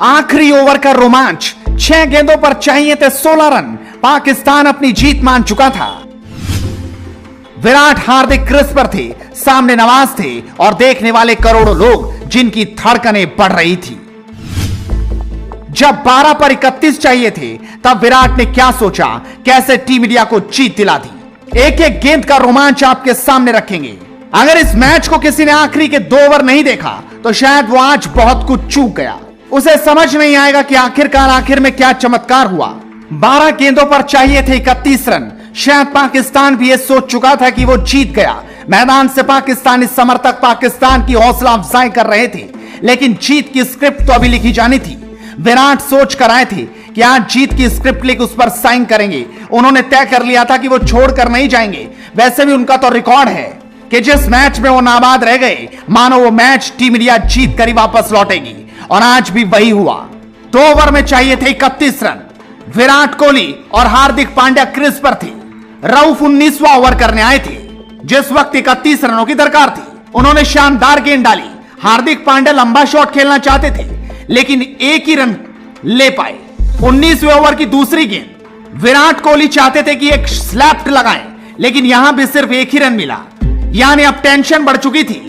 आखिरी ओवर का रोमांच, 6 गेंदों पर चाहिए थे 16 रन। पाकिस्तान अपनी जीत मान चुका था। विराट हार्दिक क्रीज पर थे, सामने नवाज थे और देखने वाले करोड़ों लोग जिनकी धड़कनें बढ़ रही थी। जब 12 पर 31 चाहिए थे तब विराट ने क्या सोचा, कैसे टीम इंडिया को जीत दिला दी। एक एक गेंद का रोमांच आपके सामने रखेंगे। अगर इस मैच को किसी ने आखिरी के 2 ओवर नहीं देखा तो शायद वो आज बहुत कुछ चूक गया। उसे समझ नहीं आएगा कि आखिरकार आखिर में क्या चमत्कार हुआ। 12 गेंदों पर चाहिए थे 31 रन। शायद पाकिस्तान भी ये सोच चुका था कि वो जीत गया। मैदान से पाकिस्तानी समर्थक पाकिस्तान की हौसला अफजाई कर रहे थे, लेकिन जीत की स्क्रिप्ट तो अभी लिखी जानी थी। विराट सोच कर आए थे कि आज जीत की स्क्रिप्ट लिख उस पर साइन करेंगे। उन्होंने तय कर लिया था कि वो छोड़कर नहीं जाएंगे। वैसे भी उनका तो रिकॉर्ड है कि जिस मैच में वो नाबाद रह गए, मानो वो मैच टीम इंडिया जीत कर ही वापस लौटेगी, और आज भी वही हुआ। 2 ओवर में चाहिए थे 31 रन। विराट कोहली और हार्दिक पांड्या क्रीज पर थे। रऊफ 19वां ओवर करने आए थे, जिस वक्त 31 रनों की दरकार थी। उन्होंने शानदार गेंद डाली। हार्दिक पांड्या लंबा शॉट खेलना चाहते थे, लेकिन एक ही रन ले पाए। 19वें ओवर की दूसरी गेंद, विराट कोहली चाहते थे कि एक स्लैप लगाएं, लेकिन यहां भी सिर्फ एक ही रन मिला। यानी अब टेंशन बढ़ चुकी थी।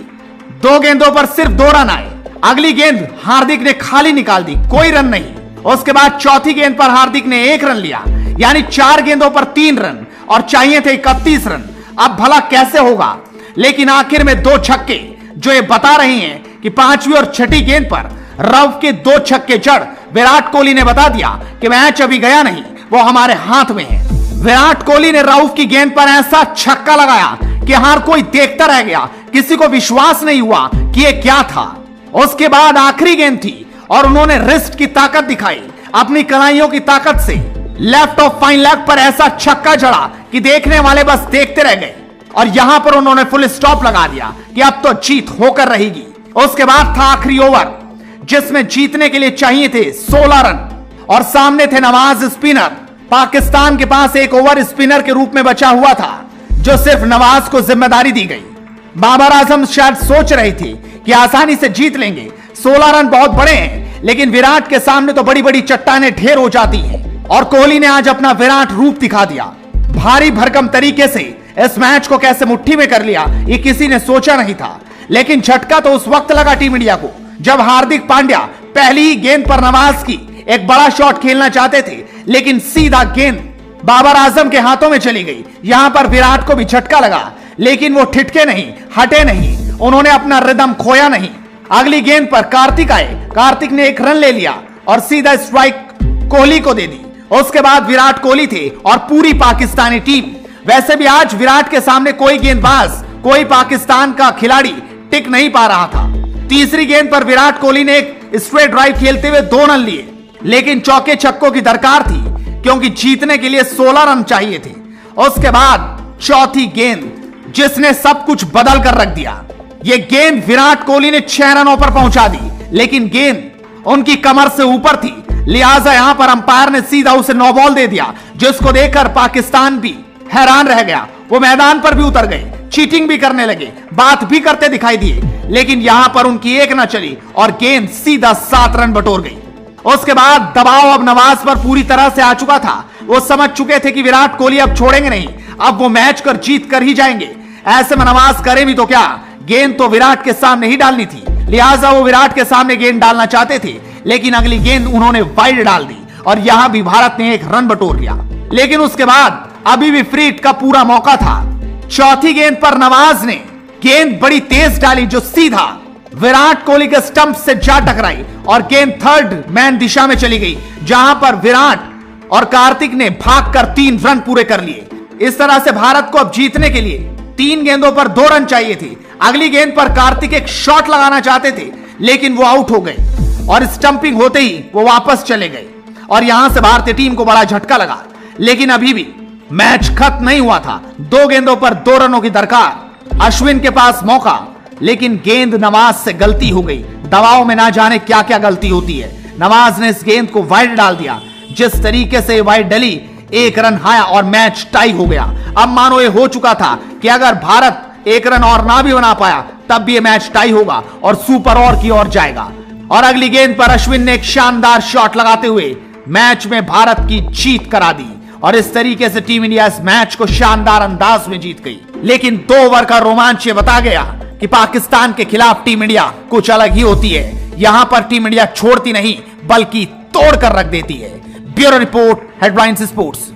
2 गेंदों पर सिर्फ 2 रन आए। अगली गेंद हार्दिक ने खाली निकाल दी, कोई रन नहीं। उसके बाद चौथी गेंद पर हार्दिक ने 1 रन लिया, यानी 4 गेंदों पर 3 रन और चाहिए थे 31 रन। अब भला कैसे होगा? लेकिन आखिर में 2 छक्के जो ये बता रहे हैं कि 5वीं और 6ठी गेंद पर रऊफ के 2 छक्के जड़ विराट कोहली ने बता दिया कि मैच अभी गया नहीं, वो हमारे हाथ में है। विराट कोहली ने रऊफ की गेंद पर ऐसा छक्का लगाया कि हर कोई देखता रह गया। किसी को विश्वास नहीं हुआ कि यह क्या था। उसके बाद आखिरी गेंद थी और उन्होंने रिस्ट की ताकत दिखाई, अपनी कलाइयों की ताकत से लेफ्ट ऑफ फाइन लेग पर ऐसा छक्का जड़ा कि देखने वाले बस देखते रह गए। और यहां पर उन्होंने फुल स्टॉप लगा दिया कि अब तो जीत होकर रहेगी। उसके बाद था आखिरी ओवर, जिसमें जीतने के लिए चाहिए थे 16 रन और सामने थे नवाज स्पिनर। पाकिस्तान के पास एक ओवर स्पिनर के रूप में बचा हुआ था, जो सिर्फ नवाज को जिम्मेदारी दी गई। बाबर आजम शायद सोच रही थी कि आसानी से जीत लेंगे। 16 रन बहुत बड़े हैं, लेकिन विराट के सामने तो बड़ी बड़ी चट्टानें ढेर हो जाती हैं। और कोहली ने आज अपना विराट रूप दिखा दिया। भारी भरकम तरीके से इस मैच को कैसे मुट्ठी में कर लिया, ये किसी ने सोचा नहीं था। लेकिन झटका तो उस वक्त लगा टीम इंडिया को जब हार्दिक पांड्या पहली ही गेंद पर नवाज की एक बड़ा शॉट खेलना चाहते थे, लेकिन सीधा गेंद बाबर आजम के हाथों में चली गई। यहां पर विराट को भी झटका लगा, लेकिन वो ठिठके नहीं, हटे नहीं। उन्होंने अपना रिदम खोया नहीं। अगली गेंद पर कार्तिक आए। कार्तिक ने 1 रन ले लिया और सीधा स्ट्राइक कोहली को दे दी। उसके बाद विराट कोहली थे और पूरी पाकिस्तानी टीम। वैसे भी आज विराट के सामने कोई गेंदबाज, कोई पाकिस्तान का खिलाड़ी टिक नहीं पा रहा था। तीसरी गेंद पर विराट कोहली ने एक स्ट्रेट ड्राइव खेलते हुए 2 रन लिए, लेकिन चौके छक्कों की दरकार थी क्योंकि जीतने के लिए 16 रन चाहिए थे। उसके बाद चौथी गेंद, जिसने सब कुछ बदल कर रख दिया। यह गेंद विराट कोहली ने 6 रनों पर पहुंचा दी, लेकिन गेंद उनकी कमर से ऊपर थी, लिहाजा यहां पर अंपायर ने सीधा उसे 9 बॉल दे दिया, जिसको देखकर पाकिस्तान भी हैरान रह गया। वो मैदान पर भी उतर गए, चीटिंग भी करने लगे, बात भी करते दिखाई दिए, लेकिन यहां पर उनकी एक ना चली और गेंद सीधा 7 रन बटोर गई। उसके बाद दबाव अब नवाज पर पूरी तरह से आ चुका था। वो समझ चुके थे कि विराट कोहली अब छोड़ेंगे नहीं, अब वो मैच कर जीत कर ही जाएंगे। ऐसे में नवाज करे भी तो क्या, गेंद तो विराट के सामने ही डालनी थी, लिहाजा वो विराट के सामने गेंद डालना चाहते थे, लेकिन अगली गेंद उन्होंने वाइड डाल दी और यहां भी भारत ने 1 रन बटोर लिया। लेकिन उसके बाद अभी भी फ्री हिट का पूरा मौका था। चौथी गेंद पर नवाज ने गेंद बड़ी तेज डाली, जो सीधा विराट कोहली के स्टंप से जा टकराई और गेंद थर्ड मैन दिशा में चली गई, जहां पर विराट और कार्तिक ने भागकर 3 रन पूरे कर लिए। इस तरह से भारत को अब जीतने के लिए 3 गेंदों पर 2 रन चाहिए थे। अगली गेंद पर कार्तिक एक शॉट लगाना चाहते थे, लेकिन वो आउट हो गए और स्टंपिंग होते ही वो वापस चले गए और यहां से भारतीय टीम को बड़ा झटका लगा। लेकिन अभी भी मैच खत्म नहीं हुआ था। 2 गेंदों पर 2 रनों की दरकार। अश्विन के पास मौका, लेकिन गेंद नवाज से गलती हो गई। दबाव में ना जाने क्या क्या गलती होती है। नवाज ने इस गेंद को वाइड डाल दिया। जिस तरीके से वाइड डली, 1 रन आया और मैच टाई हो गया। अब मानो ये हो चुका था कि अगर भारत 1 रन और ना भी बना पाया तब भी ये मैच टाई होगा और सुपर ओवर की ओर जाएगा। और अगली गेंद पर अश्विन ने एक शानदार शॉट लगाते हुए मैच में भारत की जीत करा दी और इस तरीके से टीम इंडिया इस मैच को शानदार अंदाज में जीत गई। लेकिन 2 ओवर का रोमांच ये बता गया कि पाकिस्तान के खिलाफ टीम इंडिया कुछ अलग ही होती है। यहां पर टीम इंडिया छोड़ती नहीं बल्कि तोड़कर रख देती है। Bureau report, headlines sports.